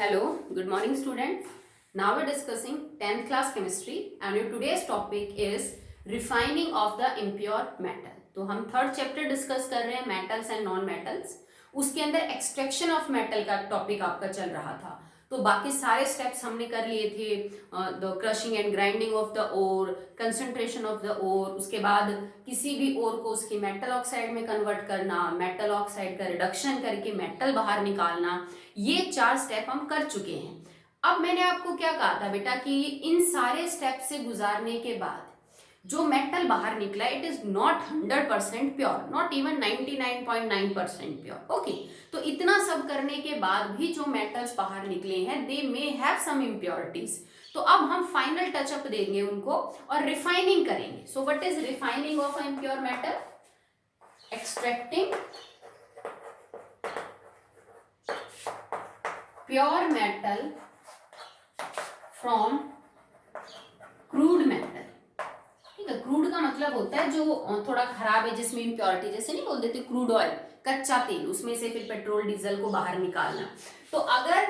Hello, good morning students. Now we're discussing 10th class chemistry and your today's topic is refining of the impure metal. तो हम third chapter discuss कर रहे हैं metals and non metals. उसके अंदर extraction of metal का topic आपका चल रहा था. तो बाकी सारे स्टेप्स हमने कर लिए थे. The crushing and grinding of the ore, concentration of the ore, उसके बाद किसी भी ओर को उसकी मेटल ऑक्साइड में कन्वर्ट करना, मेटल ऑक्साइड का रिडक्शन करके मेटल बाहर निकालना. ये 4 स्टेप हम कर चुके हैं. अब मैंने आपको क्या कहा था बेटा कि इन सारे स्टेप से गुजारने के बाद जो मेटल बाहर निकला it is not 100% pure, not even 99.9% pure. Okay, तो इतना सब करने के बाद भी जो मेटल्स बाहर निकले हैं दे मे हैव सम इम्प्योरिटीज. तो अब हम फाइनल टचअप देंगे उनको और रिफाइनिंग करेंगे. So what is refining of impure metal? Extracting pure metal from crude metal. ठीक है, क्रूड का मतलब होता है जो थोड़ा खराब है, जिसमें इम्प्योरिटी, जैसे नहीं बोल देते क्रूड ऑयल, कच्चा तेल, उसमें से फिर पेट्रोल डीजल को बाहर निकालना. तो अगर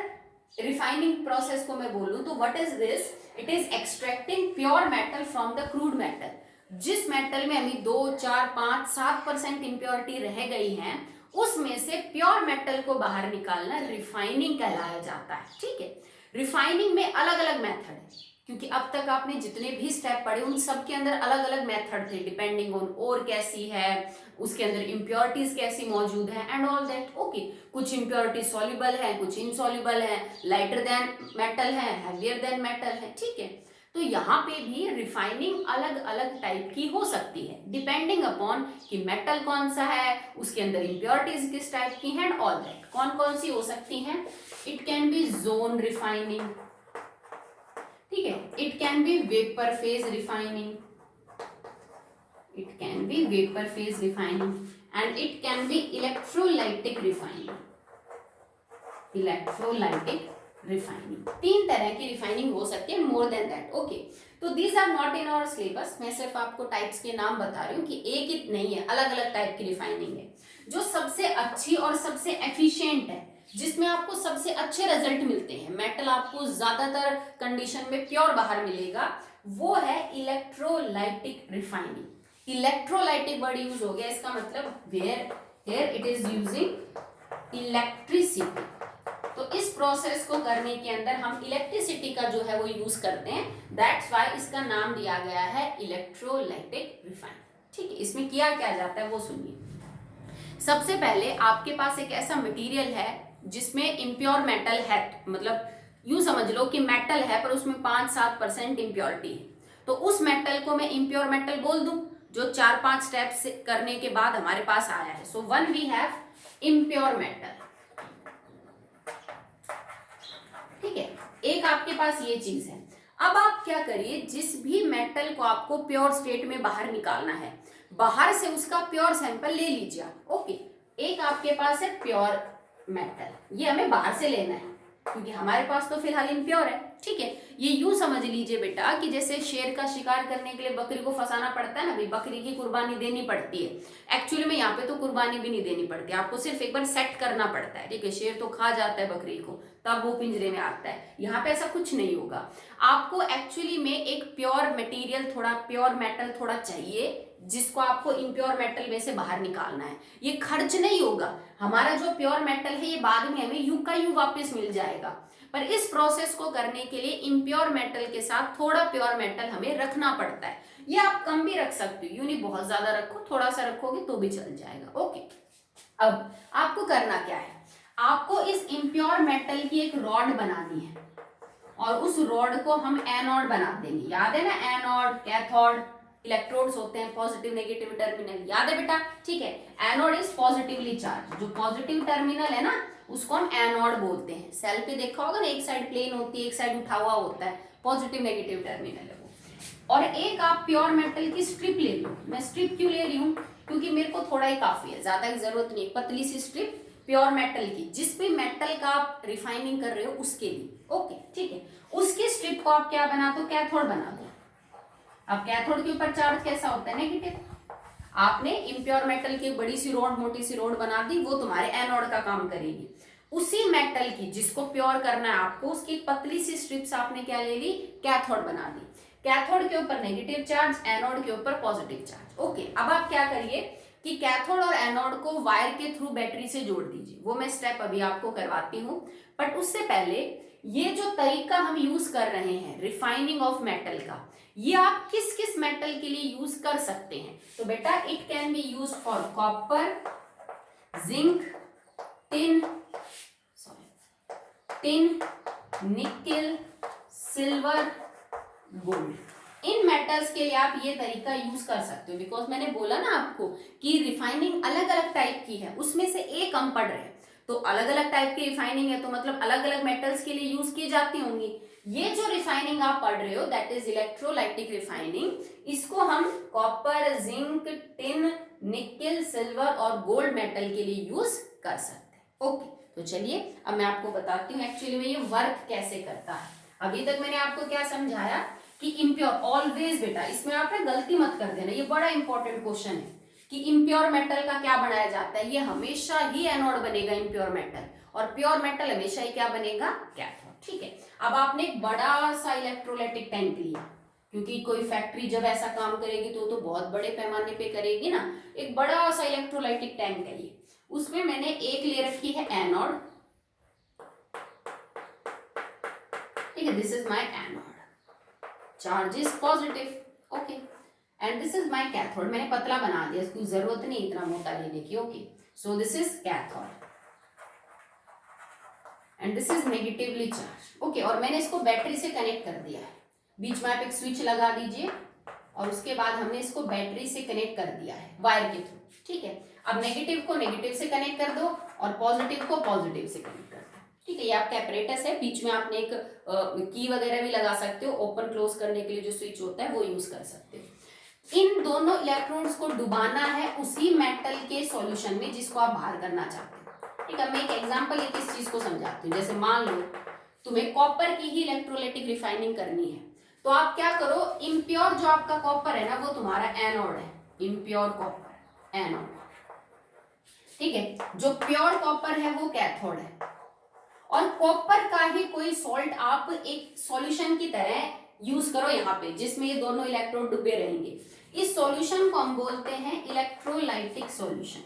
रिफाइनिंग प्रोसेस को मैं बोलूं तो what is this? It is extracting pure metal from the crude metal. जिस मेटल में अभी 2, 4, 5, 7% इम्प्योरिटी रह गई हैं उसमें से प्योर मेटल को बाहर निकालना रिफाइनिंग कहलाया जाता है. ठीक है, रिफाइनिंग में अलग अलग मेथड है, क्योंकि अब तक आपने जितने भी स्टेप पढ़े उन सब के अंदर अलग अलग मेथड थे, डिपेंडिंग ऑन ओर कैसी है, उसके अंदर इम्प्योरिटीज कैसी मौजूद है एंड ऑल दैट. ओके, कुछ इम्प्योरिटी सॉल्युबल है, कुछ इनसॉल्युबल है, लाइटर देन मेटल है, हैवियर देन मेटल है. ठीक है, तो यहाँ पे भी रिफाइनिंग अलग अलग टाइप की हो सकती है डिपेंडिंग अपॉन कि मेटल कौन सा है, उसके अंदर इम्प्योरिटीज किस टाइप की हैं एंड ऑल दैट. कौन कौन सी हो सकती हैं? It can be zone refining. ठीक है, it can be vapour phase refining, it can be vapour phase refining and it can be electrolytic refining. Electrolytic refining, 3 तरह की रिफाइनिंग हो सकती है, मोर देन दैट. ओके, तो these are not in our syllabus. मैं सिर्फ आपको types के नाम बता रही हूँ कि एक ही नहीं है, अलग अलग टाइप की रिफाइनिंग है. जो सबसे अच्छी और सबसे एफिशिएंट है, जिसमें आपको सबसे अच्छे रिजल्ट मिलते हैं, मेटल आपको ज्यादातर कंडीशन में प्योर बाहर मिलेगा, वो है electrolytic refining. Electrolytic word use हो गया, इसका मतलब where it is using electricity. तो इस प्रोसेस को करने के अंदर हम इलेक्ट्रिसिटी का जो है वो यूज करते हैं, दैट्स व्हाई इसका नाम दिया गया है इलेक्ट्रोलाइटिक रिफाइनिंग. ठीक है, इसमें किया क्या जाता है वो सुनिए. सबसे पहले आपके पास एक ऐसा मटेरियल है जिसमें इम्प्योर मेटल है, मतलब यूं समझ लो कि मेटल है पर उसमें 5-7% इम्प्योरिटी है. तो उस मेटल को मैं इम्प्योर मेटल बोल दूं जो 4-5 स्टेप्स करने के बाद हमारे पास आया है. So one we have impure metal. ठीक है, एक आपके पास ये चीज है. अब आप क्या करिए, जिस भी मेटल को आपको प्योर स्टेट में बाहर निकालना है, बाहर से उसका प्योर सैंपल ले लीजिए आप. ओके, एक आपके पास है प्योर मेटल, ये हमें बाहर से लेना है क्योंकि हमारे पास तो फिलहाल इम्प्योर है. ठीक है, ये यूं समझ लीजिए बेटा कि जैसे शेर का शिकार करने के लिए बकरी को फंसाना पड़ता है ना, भाई बकरी की कुर्बानी देनी पड़ती है. एक्चुअली में यहाँ पे तो कुर्बानी भी नहीं देनी पड़ती, आपको सिर्फ एक बार सेट करना पड़ता है. ठीक है, शेर तो खा जाता है बकरी को, तब वो पिंजरे में आता है. यहाँ पे ऐसा कुछ नहीं होगा. आपको एक्चुअली में एक प्योर मटेरियल, थोड़ा प्योर मेटल थोड़ा चाहिए जिसको आपको इम्प्योर मेटल में से बाहर निकालना है. ये खर्च नहीं होगा, हमारा जो प्योर मेटल है ये बाद में हमें यूं का यूं वापस मिल जाएगा. पर इस प्रोसेस को करने के लिए इम्प्योर मेटल के साथ थोड़ा प्योर मेटल हमें रखना पड़ता है. ये आप कम भी रख सकते हो, यूं नहीं बहुत ज्यादा रखो, थोड़ा सा रखोगे तो भी चल जाएगा. ओके, अब आपको करना क्या है, आपको इस इम्प्योर मेटल की एक रॉड बनानी है और उस रॉड को हम एनोड बना देंगे. याद है ना, एनोड कैथोड इलेक्ट्रोड्स होते हैं, पॉजिटिव नेगेटिव टर्मिनल, याद है बेटा? ठीक है, एनोड इज पॉजिटिवली चार्ज. जो पॉजिटिव टर्मिनल है ना उसको हम एनोड बोलते हैं. सेल पे देखा होगा ना, एक साइड प्लेन होती है, एक साइड उठा हुआ होता है, पॉजिटिव नेगेटिव टर्मिनल है वो. और एक आप प्योर मेटल की स्ट्रिप ले लो. मैं स्ट्रिप क्यों ले रही हूँ? क्योंकि मेरे को थोड़ा ही काफी है, ज्यादा की जरूरत नहीं. पतली सी स्ट्रिप प्योर मेटल की, जिस भी मेटल का आप रिफाइनिंग कर रहे हो उसके लिए. ओके, ठीक है, उसकी स्ट्रिप को आप क्या बना दो, कैथोड बना दो. अब कैथोड के ऊपर चार्ज कैसा होता है? नेगेटिव. आपने इम्प्योर मेटल की बड़ी सी रोड, मोटी सी रोड बना दी, वो तुम्हारे एनोड का काम करेगी. उसी मेटल की जिसको प्योर करना है आपको, उसकी पतली सी स्ट्रिप्स आपने क्या ले ली, कैथोड बना दी। कैथोड के ऊपर नेगेटिव चार्ज, एनोड के ऊपर पॉजिटिव चार्ज। ओके, अब आप क्या करिए कि कैथोड और एनोड को वायर के थ्रू बैटरी से जोड़ दीजिए। वो मैं स्टेप अभी आपको करवाती हूँ, बट उससे पहले ये जो तरीका हम यूज कर रहे हैं रिफाइनिंग ऑफ मेटल का, ये आप किस किस मेटल के लिए यूज कर सकते हैं। तो बेटा it can B use for copper, zinc, tin, nickel, silver, gold. In metals के लिए आप ये तरीका यूज कर सकते हो, बिकॉज मैंने बोला ना आपको कि रिफाइनिंग अलग अलग टाइप की है, उसमें से एक हम पढ़ रहे हैं, तो अलग अलग टाइप की रिफाइनिंग है, तो मतलब अलग अलग मेटल्स के लिए यूज की जाती होंगी। ये जो रिफाइनिंग आप पढ़ रहे हो दैट इज इलेक्ट्रोलाइटिक रिफाइनिंग, इसको हम copper, zinc, tin, nickel, silver और गोल्ड मेटल के लिए यूज कर सकते हैं। ओके, तो चलिए अब मैं आपको बताती हूँ एक्चुअली में ये वर्क कैसे करता है। अभी तक मैंने आपको क्या समझाया कि इम्प्योर ऑलवेज, बेटा इसमें आप गलती मत कर देना, ये बड़ा इंपॉर्टेंट क्वेश्चन है कि इम्प्योर मेटल का क्या बनाया जाता है। ये हमेशा ही एनोड बनेगा इम्प्योर मेटल, और प्योर मेटल हमेशा ही क्या बनेगा, कैथोड। ठीक है, अब आपने एक बड़ा सा इलेक्ट्रोलाइटिक टैंक लिया, क्योंकि कोई फैक्ट्री जब ऐसा काम करेगी तो बहुत बड़े पैमाने पे करेगी ना। एक बड़ा सा इलेक्ट्रोलाइटिक टैंक है ये, उसमें मैंने एक ले रखी है एनोड। ठीक है, this is my anode, charge is positive. Okay, and this is my cathode. मैंने पतला बना दिया, इसकी जरूरत नहीं इतना मोटा लेने की। Okay, so this is cathode and this is negatively charge. Okay, और मैंने इसको बैटरी से कनेक्ट कर दिया है। बीच में आप एक स्विच लगा दीजिए, और उसके बाद हमने इसको बैटरी से कनेक्ट कर दिया है वायर के थ्रू। ठीक है, अब नेगेटिव को नेगेटिव से कनेक्ट कर दो और पॉजिटिव को पॉजिटिव से कनेक्ट कर दो। ठीक है, ये आपका एपरेटस है, बीच में आपने एक की वगैरह भी लगा सकते हो, ओपन क्लोज करने के लिए जो स्विच होता है वो यूज कर सकते हो। इन दोनों इलेक्ट्रॉन्स को डुबाना है उसी मेटल के सॉल्यूशन में जिसको आप बाहर करना चाहते हो। ठीक है, मैं एक एग्जांपल लेके इस चीज को समझाती हूँ। जैसे मान लो तुम्हें कॉपर की ही इलेक्ट्रोलाइटिक रिफाइनिंग करनी है, तो आप क्या करो, इम्प्योर जो आपका कॉपर है ना वो तुम्हारा एनोड है, इम्प्योर कॉपर एनोड। ठीक है, जो प्योर कॉपर है वो कैथोड है, और कॉपर का ही कोई सॉल्ट आप एक सॉल्यूशन की तरह यूज करो यहाँ पे, जिसमें ये दोनों इलेक्ट्रोड डूबे रहेंगे। इस सॉल्यूशन को हम बोलते हैं electrolytic solution,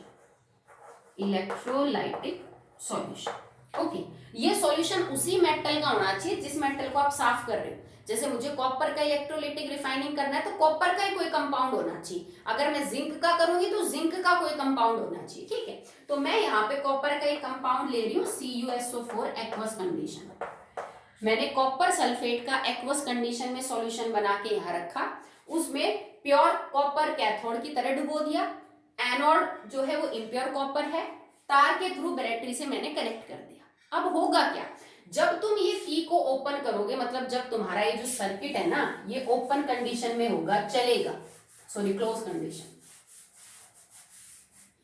electrolytic solution. Okay, ये सॉल्यूशन उसी मेटल का होना चाहिए जिस मेटल को आप साफ कर रहे हो। जैसे मुझे कॉपर का इलेक्ट्रोलाइटिक रिफाइनिंग करना है, तो कॉपर का ही कोई कंपाउंड होना चाहिए। अगर मैं जिंक का करूंगी तो जिंक का कोई कंपाउंड होना चाहिए। ठीक है, तो मैं यहाँ पे कॉपर का एक कंपाउंड ले रही हूँ, CuSO4 एक्वस कंडीशन। मैंने कॉपर सल्फेट का एक्वस कंडीशन में सॉल्यूशन बना के यहाँ रखा, उसमें प्योर कॉपर कैथोड की तरह डुबो दिया, एनोड जो है वो इम्प्योर कॉपर है, तार के थ्रू बैटरी से मैंने कनेक्ट कर दिया। अब होगा क्या, जब तुम ये की को ओपन करोगे, मतलब जब तुम्हारा ये जो सर्किट है ना ये ओपन कंडीशन में होगा, चलेगा, सॉरी क्लोज कंडीशन।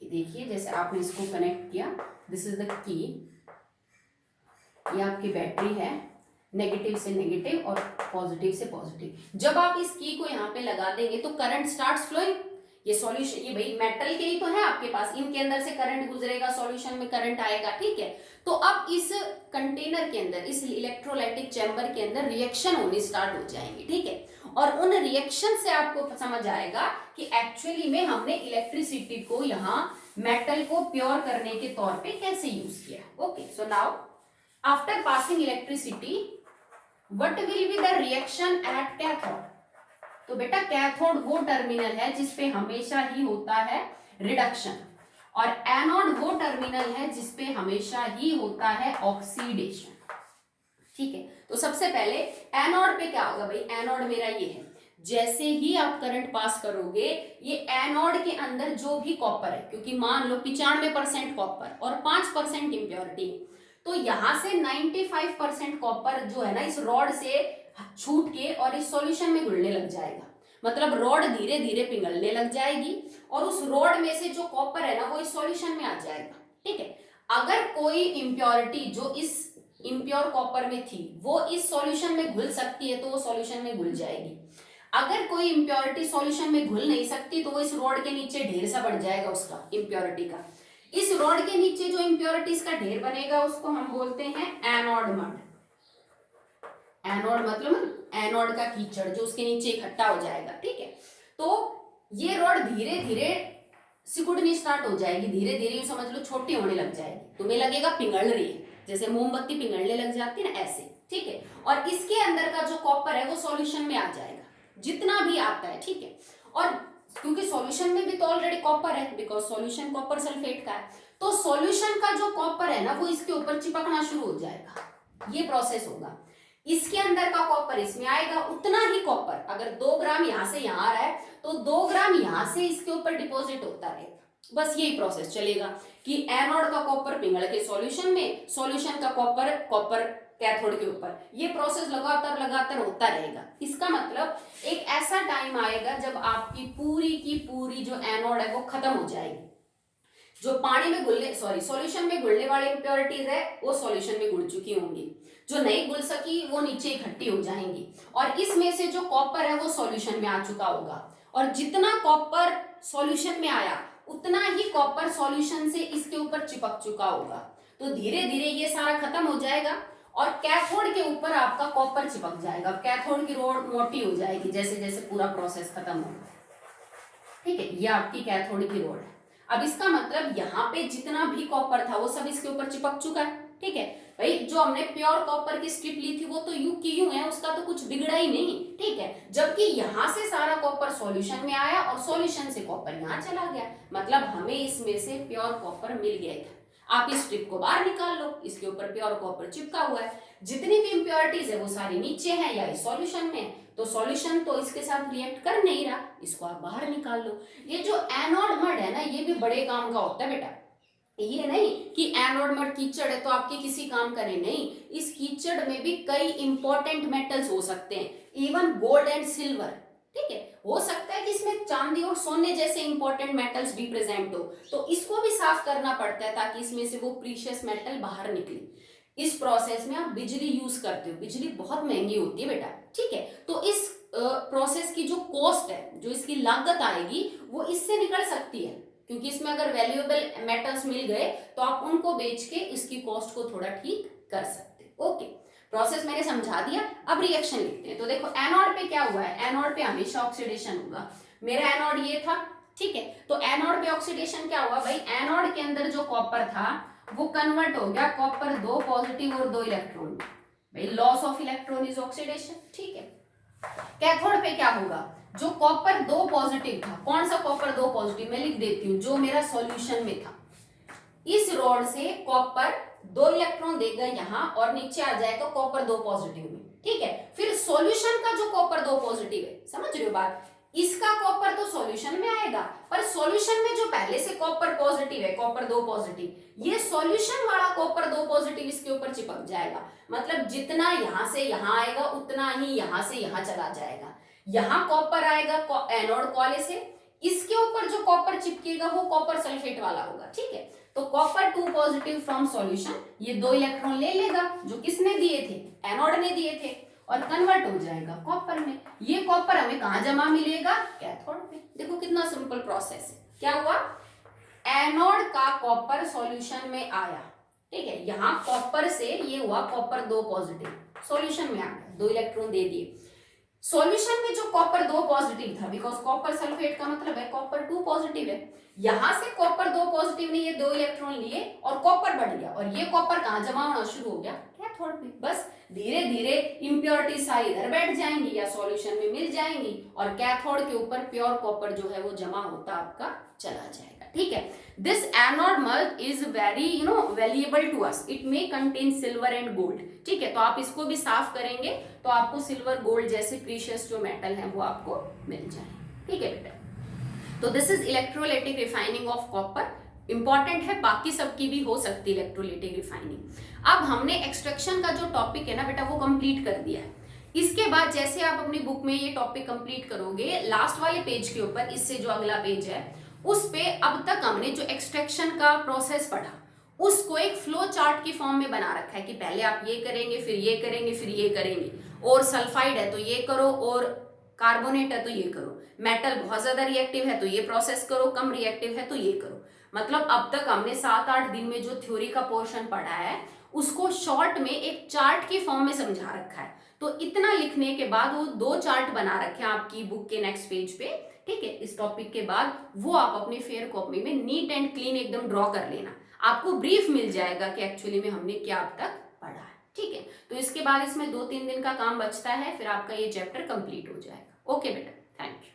ये देखिए जैसे आपने इसको कनेक्ट किया, दिस इज द की, ये आपकी बैटरी है, नेगेटिव से नेगेटिव और पॉजिटिव से पॉजिटिव। जब आप इस की को यहाँ पे लगा देंगे तो करंट स्टार्ट्स फ्लोइंग। ये सॉल्यूशन, ये भाई मेटल के ही तो है आपके पास, इनके अंदर से करंट गुजरेगा, सॉल्यूशन में करंट आएगा। ठीक है, तो अब इस कंटेनर के अंदर, इस इलेक्ट्रोलाइटिक चैम्बर के अंदर रिएक्शन होनी स्टार्ट हो जाएंगी। ठीक है, और उन रिएक्शन से आपको समझ आएगा कि एक्चुअली में हमने इलेक्ट्रिसिटी को यहाँ मेटल को प्योर करने के तौर पे कैसे यूज किया। Okay, so now after passing electricity what will be the reaction at cathode. तो बेटा कैथोड वो टर्मिनल है जिसपे हमेशा ही होता है रिडक्शन, और एनोड वो टर्मिनल है जिसपे हमेशा ही होता है ऑक्सीडेशन। ठीक है, तो सबसे पहले एनोड पे क्या होगा भाई, एनोड मेरा ये है, जैसे ही आप करंट पास करोगे ये एनोड के अंदर जो भी कॉपर है, क्योंकि मान लो 95% कॉपर और 5% इम्प्योरिटी है, तो यहां से 95% कॉपर जो है ना इस रॉड से छूट के और इस सॉल्यूशन में घुलने लग जाएगा। मतलब रॉड धीरे धीरे पिघलने लग जाएगी और उस रॉड में से जो कॉपर है ना वो इस सॉल्यूशन में आ जाएगा। ठीक है, अगर कोई इम्प्योरिटी जो इस इम्प्योर कॉपर में थी वो इस सॉल्यूशन में घुल सकती है तो वो सॉल्यूशन में घुल जाएगी। अगर कोई इम्प्योरिटी सॉल्यूशन में घुल नहीं सकती तो वो इस रॉड के नीचे ढेर सा बढ़ जाएगा उसका इम्प्योरिटी का। इस रॉड के नीचे जो इम्प्योरिटीज का ढेर बनेगा उसको हम बोलते हैं एनोड मड। एनोड मतलब एनोड का कीचड़ जो उसके नीचे इकट्ठा हो जाएगा, ठीक है। तो ये रॉड धीरे धीरे सिकुड़नी स्टार्ट हो जाएगी, धीरे धीरे यूं समझ लो छोटी होने लग जाएगी। तुम्हें लगेगा पिघल रही है, जैसे मोमबत्ती पिघलने लग जाती है ना, ऐसे, ठीक है। और इसके अंदर का जो कॉपर है वो सॉल्यूशन में आ जाएगा, जितना भी आता है, ठीक है। और क्योंकि सॉल्यूशन में भी तो ऑलरेडी कॉपर है, बिकॉज सॉल्यूशन कॉपर सल्फेट का है, तो सॉल्यूशन का जो कॉपर है ना वो इसके ऊपर चिपकना शुरू हो जाएगा। ये प्रोसेस होगा, इसके अंदर का कॉपर इसमें आएगा, उतना ही कॉपर, अगर 2 ग्राम यहां से यहां आ रहा है तो 2 ग्राम यहां से इसके ऊपर डिपॉजिट होता रहेगा। बस यही प्रोसेस चलेगा कि एनोड का कॉपर पिघल के सॉल्यूशन में, सॉल्यूशन का कॉपर कैथोड के ऊपर, ये प्रोसेस लगातार लगातार होता रहेगा। इसका मतलब एक ऐसा टाइम आएगा जब आपकी पूरी की पूरी जो एनोड है वो खत्म हो जाएगी। जो पानी में घुलने सॉल्यूशन में घुलने वाली इंप्योरिटीज है वो सॉल्यूशन में घुल चुकी होंगी, जो नहीं घुल सकी वो नीचे इकट्ठी हो जाएंगी, और इसमें से जो कॉपर है वो सॉल्यूशन में आ चुका होगा। और जितना कॉपर सॉल्यूशन में आया उतना ही कॉपर सॉल्यूशन से इसके ऊपर चिपक चुका होगा। तो धीरे धीरे ये सारा खत्म हो जाएगा और कैथोड के ऊपर आपका कॉपर चिपक जाएगा, कैथोड की रोड मोटी हो जाएगी जैसे जैसे पूरा प्रोसेस खत्म होगा, ठीक है। ये आपकी कैथोड की रोड है। अब इसका मतलब यहाँ पे जितना भी कॉपर था वो सब इसके ऊपर चिपक चुका है, ठीक है भाई। जो हमने प्योर कॉपर की स्ट्रिप ली थी वो तो यूं की यूं है, उसका तो कुछ बिगड़ा ही नहीं, ठीक है। जबकि यहाँ से सारा कॉपर सॉल्यूशन में आया और सॉल्यूशन से कॉपर यहाँ चला गया, मतलब हमें इसमें से प्योर कॉपर मिल गया था। आप इस स्ट्रिप को बाहर निकाल लो, इसके ऊपर प्योर कॉपर चिपका हुआ है, जितनी भी इंप्योरिटीज है वो सारी नीचे है या इस सॉल्यूशन में, तो सॉल्यूशन तो इसके साथ रिएक्ट कर नहीं रहा, इसको आप बाहर निकाल लो। ये जो एनोड मड है ना ये भी बड़े काम का होता है बेटा। ये नहीं कि एनोड मड कीचड़ है तो आपके किसी काम का नहीं, इस कीचड़ में भी कई इंपॉर्टेंट मेटल्स हो सकते हैं, इवन गोल्ड एंड सिल्वर, ठीक है। हो सकता है कि इसमें चांदी और सोने जैसे इंपॉर्टेंट मेटल्स भी प्रेजेंट हो, तो इसको भी साफ करना पड़ता है ताकि इसमें से वो प्रीशियस मेटल बाहर निकले। इस प्रोसेस में आप बिजली यूज करते हो, बिजली बहुत महंगी होती है बेटा, ठीक है। तो इस प्रोसेस की जो कॉस्ट है, जो इसकी लागत आएगी वो इससे निकल सकती है, क्योंकि इसमें अगर वैल्यूएबल मेटल्स मिल गए तो आप उनको बेच के इसकी कॉस्ट को थोड़ा ठीक कर सकते हो। ओके, प्रोसेस मैंने समझा दिया। अब रिएक्शन लिखते हैं। तो देखो एनोड पे क्या हुआ है, एनोड पे हमेशा ऑक्सीडेशन होगा। मेरा एनोड ये था, ठीक है। तो एनोड पे ऑक्सीडेशन क्या हुआ भाई, एनोड के अंदर जो कॉपर था वो कन्वर्ट हो गया कॉपर 2 पॉजिटिव और 2 इलेक्ट्रॉन, भाई loss of electron is oxidation, ठीक है। कैथोड पे क्या होगा, जो कॉपर 2 पॉजिटिव था, कौन सा कॉपर 2 पॉजिटिव, मैं लिख देती हूँ, जो मेरा सॉल्यूशन में था, इस रॉड से कॉपर 2 इलेक्ट्रॉन देगा यहाँ और नीचे आ जाएगा कॉपर 2 पॉजिटिव में, ठीक है। फिर सॉल्यूशन का जो कॉपर 2 पॉजिटिव है, समझ रहे हो बात, इसका कॉपर तो सॉल्यूशन में आएगा, पर सॉल्यूशन में जो पहले से कॉपर पॉजिटिव है, कॉपर 2 पॉजिटिव, ये सॉल्यूशन वाला कॉपर 2 पॉजिटिव इसके ऊपर चिपक जाएगा। मतलब जितना यहां से यहां आएगा उतना ही यहां से यहां चला जाएगा। यहां कॉपर आएगा एनोड वाले से, इसके ऊपर जो कॉपर चिपकेगा वो कॉपर सल्फेट वाला होगा, ठीक है। तो कॉपर 2 पॉजिटिव फ्रॉम सॉल्यूशन ये 2 इलेक्ट्रॉन ले लेगा जो किसने दिए थे, एनोड ने दिए थे, और कन्वर्ट हो जाएगा कॉपर में। ये कॉपर हमें कहां जमा मिलेगा, कैथोड पे। देखो कितना सिंपल प्रोसेस है। क्या हुआ, एनोड का कॉपर सॉल्यूशन में आया, ठीक है। यहां कॉपर से ये हुआ कॉपर 2 पॉजिटिव, सॉल्यूशन में आ गया, 2 इलेक्ट्रॉन दे दिए। सॉल्यूशन में जो कॉपर 2 पॉजिटिव था, बिकॉज कॉपर सल्फेट का मतलब है कॉपर 2 पॉजिटिव है, यहां से कॉपर 2 पॉजिटिव ने ये 2 इलेक्ट्रॉन लिए और कॉपर बढ़ गया, और ये कॉपर कहां जमा होना शुरू हो गया, कैथोड पे। बस धीरे धीरे इंप्योरिटी सारी इधर बैठ जाएंगी या सॉल्यूशन में मिल जाएंगी, और कैथोड के ऊपर प्योर कॉपर जो है वो जमा होता आपका चला जाएगा, ठीक है। This anode mud is very valuable to us, it may contain silver and gold, ठीक है। तो आप इसको भी साफ करेंगे तो आपको सिल्वर गोल्ड जैसे प्रीशियस जो मेटल है वो आपको मिल जाए, ठीक है बेटा। तो this is electrolytic refining of copper, important है, बाकी सबकी भी हो सकती है इलेक्ट्रोलाइटिक रिफाइनिंग। अब हमने एक्सट्रैक्शन का जो टॉपिक है ना बेटा वो कंप्लीट कर दिया है। इसके बाद जैसे आप अपनी बुक में ये टॉपिक कंप्लीट करोगे, लास्ट वाले पेज के ऊपर, इससे जो अगला पेज है उस पे अब तक हमने जो एक्सट्रैक्शन का प्रोसेस पढ़ा उसको एक फ्लो चार्ट की फॉर्म में बना रखा है कि पहले आप ये करेंगे, फिर ये करेंगे, फिर ये करेंगे, और सल्फाइड है तो ये करो, और कार्बोनेट है तो ये करो, मेटल बहुत ज्यादा रिएक्टिव है तो ये प्रोसेस करो, कम रिएक्टिव है तो ये करो। मतलब अब तक हमने 7-8 दिन में जो थ्योरी का पोर्शन पढ़ा है उसको शॉर्ट में एक चार्ट के फॉर्म में समझा रखा है। तो इतना लिखने के बाद वो 2 चार्ट बना रखे हैं आपकी बुक के नेक्स्ट पेज पे, ठीक है। इस टॉपिक के बाद वो आप अपनी फेयर कॉपी में नीट एंड क्लीन एकदम ड्रॉ कर लेना, आपको ब्रीफ मिल जाएगा कि एक्चुअली में हमने क्या अब तक पढ़ा है, ठीक है। तो इसके बाद इसमें 2-3 दिन का काम बचता है, फिर आपका ये चैप्टर कंप्लीट हो जाएगा। ओके बेटा, थैंक यू।